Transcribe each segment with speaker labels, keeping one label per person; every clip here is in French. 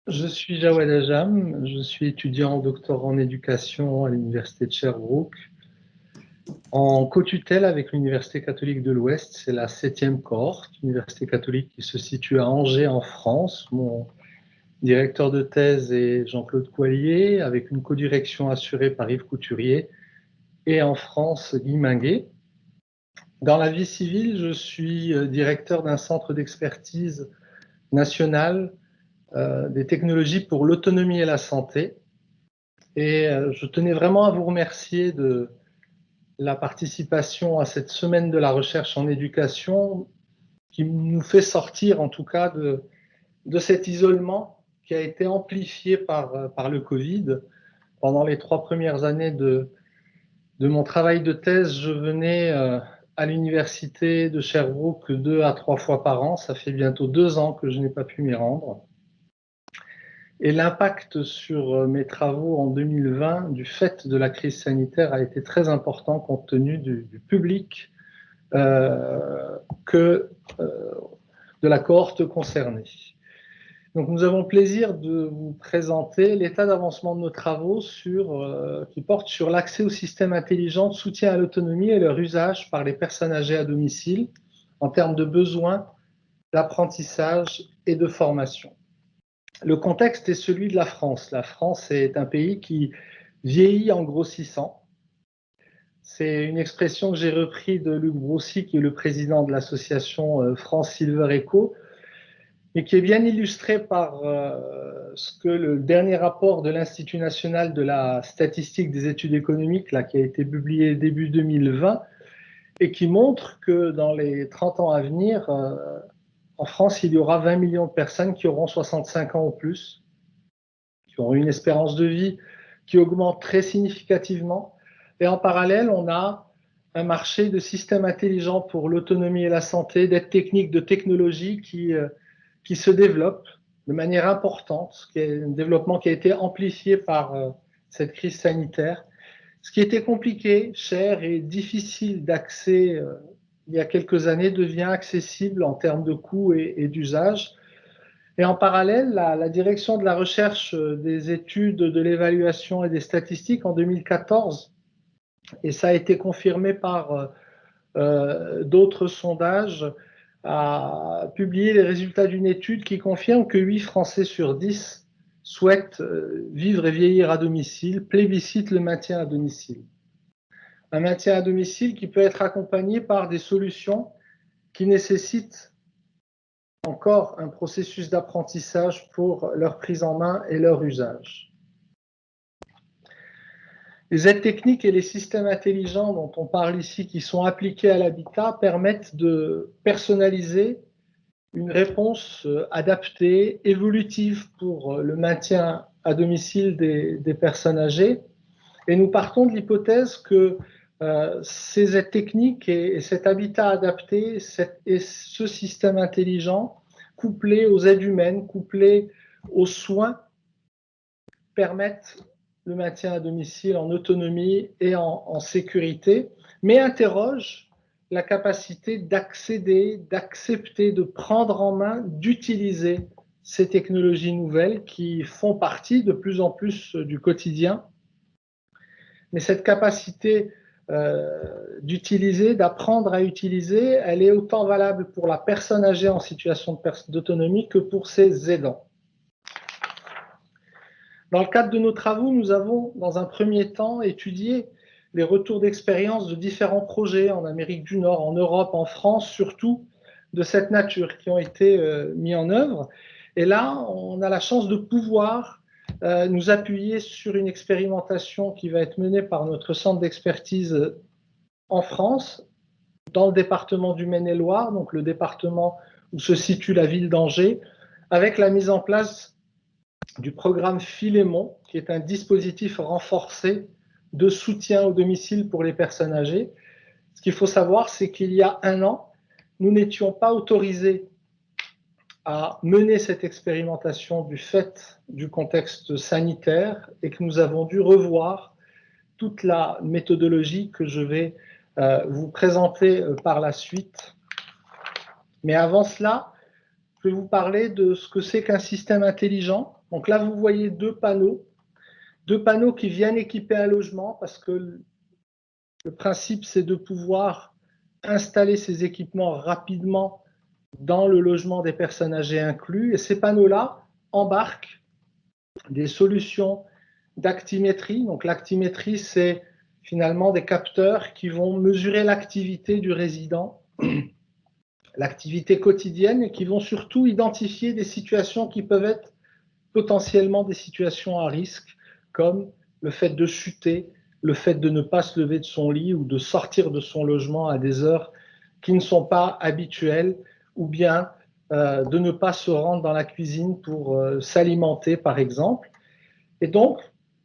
Speaker 1: Je suis Jawad Ajam, je suis étudiant doctorant en éducation à l'Université de Sherbrooke, en co-tutelle avec l'Université catholique de l'Ouest. C'est la 7e cohorte, Université catholique qui se situe à Angers en France. Mon directeur de thèse est Jean-Claude Coilier, avec une codirection assurée par Yves Couturier, et en France, Guy Minguet. Dans la vie civile, je suis directeur d'un centre d'expertise national des technologies pour l'autonomie et la santé. Et je tenais vraiment à vous remercier de la participation à cette semaine de la recherche en éducation qui nous fait sortir en tout cas de cet isolement qui a été amplifié par le Covid. Pendant les 3 premières années de mon travail de thèse, je venais à l'université de Sherbrooke 2 à 3 fois par an. Ça fait bientôt 2 ans que je n'ai pas pu m'y rendre. Et l'impact sur mes travaux en 2020 du fait de la crise sanitaire a été très important compte tenu du public que de la cohorte concernée. Donc nous avons le plaisir de vous présenter l'état d'avancement de nos travaux qui porte sur l'accès au système intelligent de soutien à l'autonomie et leur usage par les personnes âgées à domicile en termes de besoins, d'apprentissage et de formation. Le contexte est celui de la France. La France est un pays qui vieillit en grossissant. C'est une expression que j'ai reprise de Luc Broussy, qui est le président de l'association France Silver Eco, et qui est bien illustrée par ce que le dernier rapport de l'Institut national de la statistique des études économiques, là, qui a été publié début 2020, et qui montre que dans les 30 ans à venir, en France, il y aura 20 millions de personnes qui auront 65 ans ou plus, qui auront une espérance de vie qui augmente très significativement. Et en parallèle, on a un marché de systèmes intelligents pour l'autonomie et la santé, d'aides techniques, de technologies qui se développe de manière importante, qui est un développement qui a été amplifié par cette crise sanitaire. Ce qui était compliqué, cher et difficile d'accès il y a quelques années devient accessible en termes de coûts et d'usage. Et en parallèle, la direction de la recherche, des études, de l'évaluation et des statistiques en 2014, et ça a été confirmé par d'autres sondages, a publié les résultats d'une étude qui confirme que 8 Français sur 10 souhaitent vivre et vieillir à domicile, plébiscitent le maintien à domicile. Un maintien à domicile qui peut être accompagné par des solutions qui nécessitent encore un processus d'apprentissage pour leur prise en main et leur usage. Les aides techniques et les systèmes intelligents dont on parle ici, qui sont appliqués à l'habitat, permettent de personnaliser une réponse adaptée, évolutive pour le maintien à domicile des personnes âgées. Et nous partons de l'hypothèse que ces aides techniques et cet habitat adapté et ce système intelligent, couplé aux aides humaines, couplé aux soins, permettent le maintien à domicile en autonomie et en sécurité, mais interrogent la capacité d'accéder, d'accepter, de prendre en main, d'utiliser ces technologies nouvelles qui font partie de plus en plus du quotidien. Mais cette capacité d'utiliser, d'apprendre à utiliser, elle est autant valable pour la personne âgée en situation d'autonomie que pour ses aidants. Dans le cadre de nos travaux, nous avons, dans un premier temps, étudié les retours d'expérience de différents projets en Amérique du Nord, en Europe, en France, surtout de cette nature, qui ont été mis en œuvre. Et là, on a la chance de pouvoir nous appuyer sur une expérimentation qui va être menée par notre centre d'expertise en France, dans le département du Maine-et-Loire, donc le département où se situe la ville d'Angers, avec la mise en place du programme Philémon, qui est un dispositif renforcé de soutien au domicile pour les personnes âgées. Ce qu'il faut savoir, c'est qu'il y a 1 an, nous n'étions pas autorisés à mener cette expérimentation du fait du contexte sanitaire et que nous avons dû revoir toute la méthodologie que je vais vous présenter par la suite. Mais avant cela, je vais vous parler de ce que c'est qu'un système intelligent. Donc là, vous voyez deux panneaux qui viennent équiper un logement parce que le principe, c'est de pouvoir installer ces équipements rapidement dans le logement des personnes âgées inclus. Et ces panneaux-là embarquent des solutions d'actimétrie. Donc l'actimétrie, c'est finalement des capteurs qui vont mesurer l'activité du résident, l'activité quotidienne, et qui vont surtout identifier des situations qui peuvent être potentiellement des situations à risque, comme le fait de chuter, le fait de ne pas se lever de son lit ou de sortir de son logement à des heures qui ne sont pas habituelles, ou bien de ne pas se rendre dans la cuisine pour s'alimenter, par exemple. Et donc,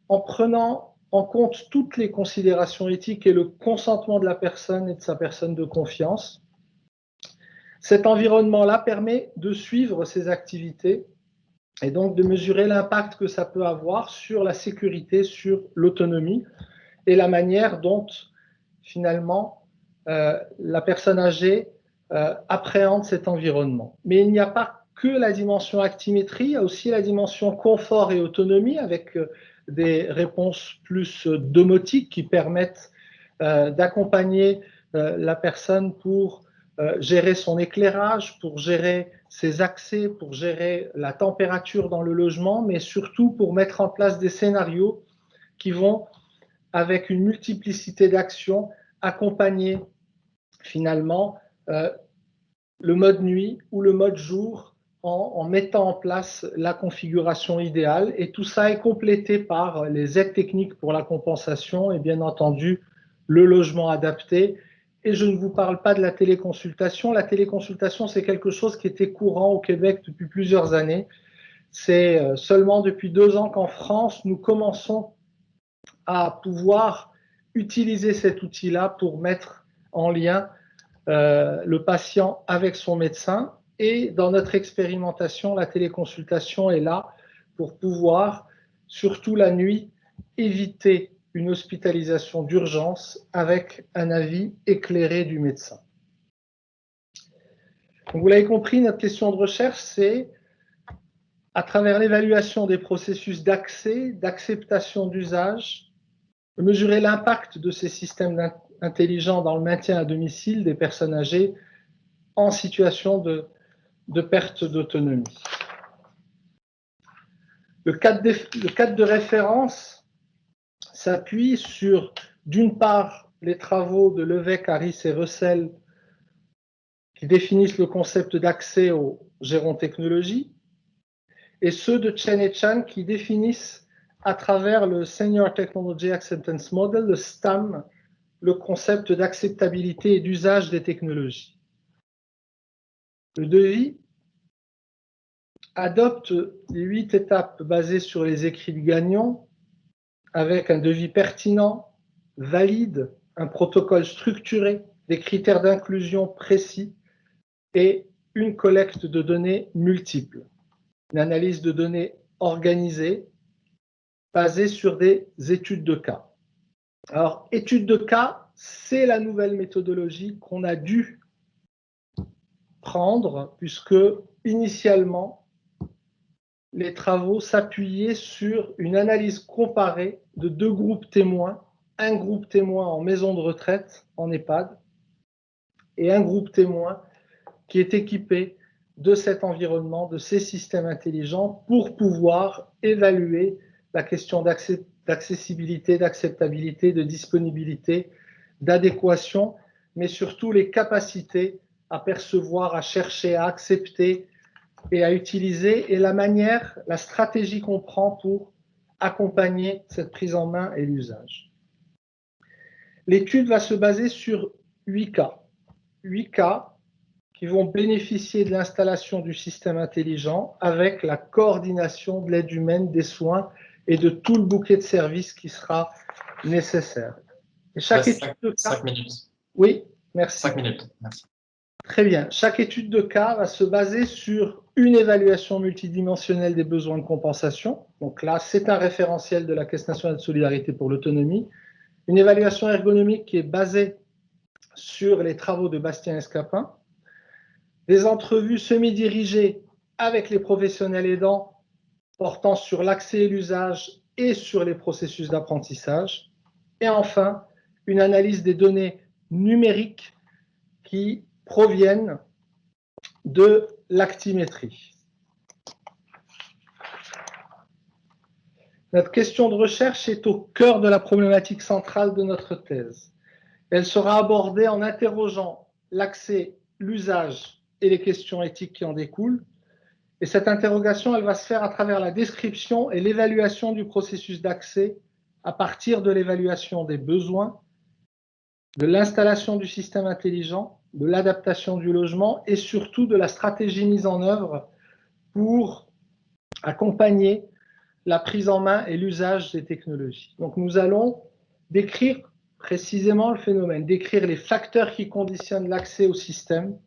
Speaker 1: en prenant en compte toutes les considérations éthiques et le consentement de la personne et de sa personne de confiance, cet environnement-là permet de suivre ces activités et donc de mesurer l'impact que ça peut avoir sur la sécurité, sur l'autonomie et la manière dont finalement la personne âgée appréhende cet environnement. Mais il n'y a pas que la dimension actimétrie, il y a aussi la dimension confort et autonomie avec des réponses plus domotiques qui permettent d'accompagner la personne pour gérer son éclairage, pour gérer ses accès, pour gérer la température dans le logement, mais surtout pour mettre en place des scénarios qui vont, avec une multiplicité d'actions, accompagner finalement le mode nuit ou le mode jour en mettant en place la configuration idéale. Et tout ça est complété par les aides techniques pour la compensation et bien entendu le logement adapté. Et je ne vous parle pas de la téléconsultation. La téléconsultation, c'est quelque chose qui était courant au Québec depuis plusieurs années. C'est seulement depuis 2 ans qu'en France, nous commençons à pouvoir utiliser cet outil-là pour mettre en lien le patient avec son médecin. Et dans notre expérimentation, la téléconsultation est là pour pouvoir, surtout la nuit, éviter une hospitalisation d'urgence avec un avis éclairé du médecin. Donc vous l'avez compris, notre question de recherche, c'est à travers l'évaluation des processus d'accès, d'acceptation d'usage, de mesurer l'impact de ces systèmes intelligents dans le maintien à domicile des personnes âgées en situation de perte d'autonomie. Le cadre de référence s'appuie sur, d'une part, les travaux de Levesque, Harris et Russell qui définissent le concept d'accès aux gérontechnologies, et ceux de Chen et Chan qui définissent à travers le Senior Technology Acceptance Model, le STAM, le concept d'acceptabilité et d'usage des technologies. Le devis adopte les 8 étapes basées sur les écrits du gagnant, avec un devis pertinent, valide, un protocole structuré, des critères d'inclusion précis et une collecte de données multiples. Une analyse de données organisée, basée sur des études de cas. Alors, études de cas, c'est la nouvelle méthodologie qu'on a dû prendre, puisque initialement, les travaux s'appuyaient sur une analyse comparée de 2 groupes témoins, un groupe témoin en maison de retraite, en EHPAD, et un groupe témoin qui est équipé de cet environnement, de ces systèmes intelligents, pour pouvoir évaluer la question d'accessibilité, d'acceptabilité, de disponibilité, d'adéquation, mais surtout les capacités à percevoir, à chercher, à accepter et à utiliser, et la manière, la stratégie qu'on prend pour accompagner cette prise en main et l'usage. L'étude va se baser sur 8 cas. 8 cas qui vont bénéficier de l'installation du système intelligent avec la coordination de l'aide humaine, des soins et de tout le bouquet de services qui sera nécessaire. Et chaque étude de cas...
Speaker 2: 5 minutes.
Speaker 1: Oui, merci.
Speaker 2: 5 minutes, merci.
Speaker 1: Très bien. Chaque étude de cas va se baser sur une évaluation multidimensionnelle des besoins de compensation. Donc là, c'est un référentiel de la Caisse nationale de solidarité pour l'autonomie. Une évaluation ergonomique qui est basée sur les travaux de Bastien Escapin. Des entrevues semi-dirigées avec les professionnels aidants portant sur l'accès et l'usage et sur les processus d'apprentissage. Et enfin, une analyse des données numériques qui proviennent de l'actimétrie. Notre question de recherche est au cœur de la problématique centrale de notre thèse. Elle sera abordée en interrogeant l'accès, l'usage et les questions éthiques qui en découlent. Et cette interrogation, elle va se faire à travers la description et l'évaluation du processus d'accès à partir de l'évaluation des besoins, de l'installation du système intelligent, de l'adaptation du logement et surtout de la stratégie mise en œuvre pour accompagner la prise en main et l'usage des technologies. Donc nous allons décrire précisément le phénomène, décrire les facteurs qui conditionnent l'accès au système,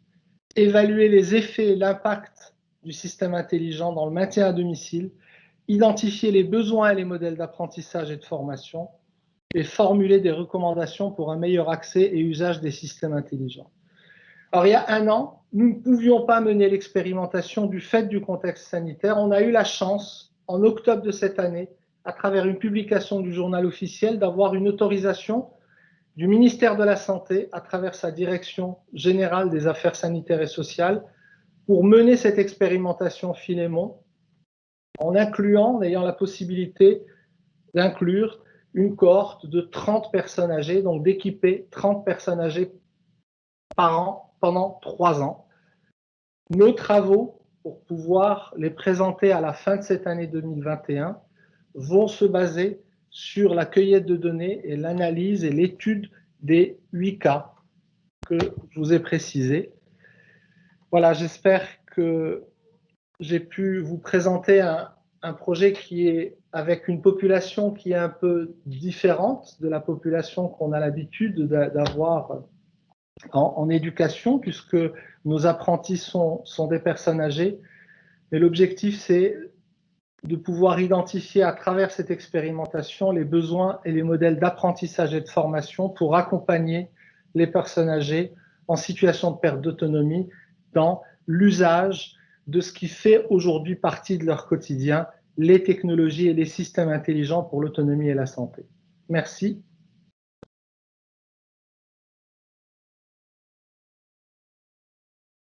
Speaker 1: évaluer les effets et l'impact du système intelligent dans le maintien à domicile, identifier les besoins et les modèles d'apprentissage et de formation, et formuler des recommandations pour un meilleur accès et usage des systèmes intelligents. Alors, il y a un an, nous ne pouvions pas mener l'expérimentation du fait du contexte sanitaire. On a eu la chance, en octobre de cette année, à travers une publication du journal officiel, d'avoir une autorisation du ministère de la Santé, à travers sa direction générale des affaires sanitaires et sociales, pour mener cette expérimentation Philémon, en ayant la possibilité d'inclure une cohorte de 30 personnes âgées, donc d'équiper 30 personnes âgées par an pendant 3 ans. Nos travaux, pour pouvoir les présenter à la fin de cette année 2021, vont se baser sur la cueillette de données et l'analyse et l'étude des 8 cas que je vous ai précisés. Voilà, j'espère que j'ai pu vous présenter un projet qui est avec une population qui est un peu différente de la population qu'on a l'habitude d'avoir en éducation, puisque nos apprentis sont des personnes âgées. Mais l'objectif, c'est de pouvoir identifier à travers cette expérimentation les besoins et les modèles d'apprentissage et de formation pour accompagner les personnes âgées en situation de perte d'autonomie dans l'usage de ce qui fait aujourd'hui partie de leur quotidien, les technologies et les systèmes intelligents pour l'autonomie et la santé. Merci.